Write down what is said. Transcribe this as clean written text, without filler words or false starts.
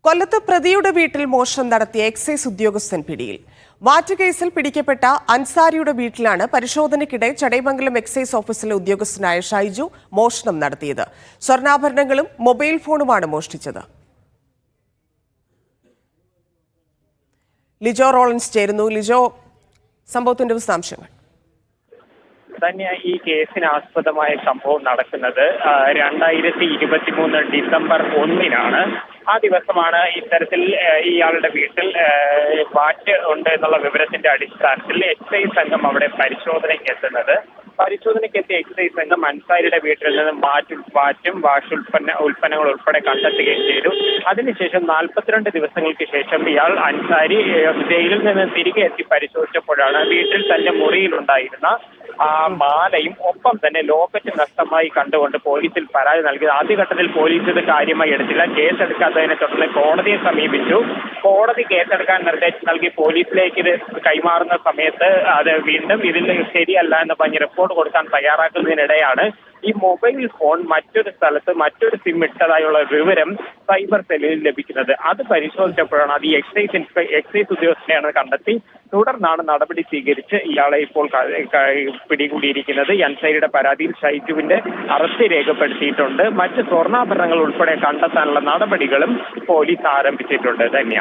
കൊല്ലത്ത് പ്രതിയുടെ വീട്ടിൽ മോഷണം നടത്തിയ എക്സൈസ് ഉദ്യോഗസ്ഥൻ പിടിയിൽ. വാറ്റുകേസിൽ പിടിക്കപ്പെട്ട അൻസാരിയുടെ വീട്ടിലാണ് പരിശോധനയ്ക്കിടെ ചടയമംഗലം എക്സൈസ് ഓഫീസിലെ ഉദ്യോഗസ്ഥനായ ഷൈജു മോഷണം നടത്തിയത്. സ്വർണ്ണാഭരണങ്ങളും മൊബൈൽ ഫോണുമാണ് മോഷ്ടിച്ചത്. ലിജോ റോളൻസ് ചേരുന്നു. ലിജോ, സംഭവത്തിന്റെ വിശദാംശങ്ങൾ. തന്നെ ഈ കേസിന് ആസ്പദമായ സംഭവം നടക്കുന്നത് 2023 ഡിസംബർ 1-നാണ്. ആ ദിവസമാണ് ഇത്തരത്തിൽ ഇയാളുടെ വീട്ടിൽ വാറ്റ് ഉണ്ട് എന്നുള്ള വിവരത്തിന്റെ അടിസ്ഥാനത്തിൽ എക്സൈസ് സംഘം അവിടെ പരിശോധനയ്ക്ക് എത്തുന്നത്. പരിശോധനയ്ക്കെത്തിയ എക്സൈസ് സംഘം അൻസാരിയുടെ വീട്ടിൽ നിന്നും വാറ്റും ഉൽപ്പന്നങ്ങൾ ഉൾപ്പെടെ കണ്ടെത്തുകയും ചെയ്തു. അതിനുശേഷം 42 ദിവസങ്ങൾക്ക് ശേഷം ഇയാൾ അൻസാരി ജയിലിൽ നിന്ന് തിരികെ എത്തി പരിശോധിച്ചപ്പോഴാണ് വീട്ടിൽ തന്റെ മുറിയിലുണ്ടായിരുന്ന മാലയും ഒപ്പം തന്നെ ലോക്കറ്റ് നഷ്ടമായി കണ്ടുകൊണ്ട് പോലീസിൽ പരാതി നൽകിയത്. ആദ്യഘട്ടത്തിൽ പോലീസ് ഇത് കാര്യമായി എടുത്തില്ല. കേസെടുക്കാത്തതിനെ തുടർന്ന് കോടതിയെ സമീപിച്ചു. കോടതി കേസെടുക്കാൻ നിർദ്ദേശം നൽകി പോലീസിലേക്ക് ഇത് കൈമാറുന്ന സമയത്ത് അത് വീണ്ടും ഇതിൽ ശരിയല്ല എന്ന് പറഞ്ഞ് റിപ്പോർട്ട് കൊടുക്കാൻ തയ്യാറാക്കുന്നതിനിടെയാണ് ഈ മൊബൈൽ ഫോൺ മറ്റൊരു സ്ഥലത്ത് മറ്റൊരു സിം ഇട്ടതായുള്ള വിവരം സൈബർ സെല്ലിൽ ലഭിക്കുന്നത്. അത് പരിശോധിച്ചപ്പോഴാണ് അത് ഈ എക്സൈസ് ഉദ്യോഗസ്ഥനെയാണ് കണ്ടെത്തി. തുടർന്നാണ് നടപടി സ്വീകരിച്ച് ഇയാളെ ഇപ്പോൾ പിടികൂടിയിരിക്കുന്നത്. അൻസാരിയുടെ പരാതിയിൽ ഷൈജുവിന്റെ അറസ്റ്റ് രേഖപ്പെടുത്തിയിട്ടുണ്ട്. മറ്റ് സ്വർണ്ണാഭരണങ്ങൾ ഉൾപ്പെടെ കണ്ടെത്താനുള്ള നടപടികളും പോലീസ് ആരംഭിച്ചിട്ടുണ്ട്. ധന്യ.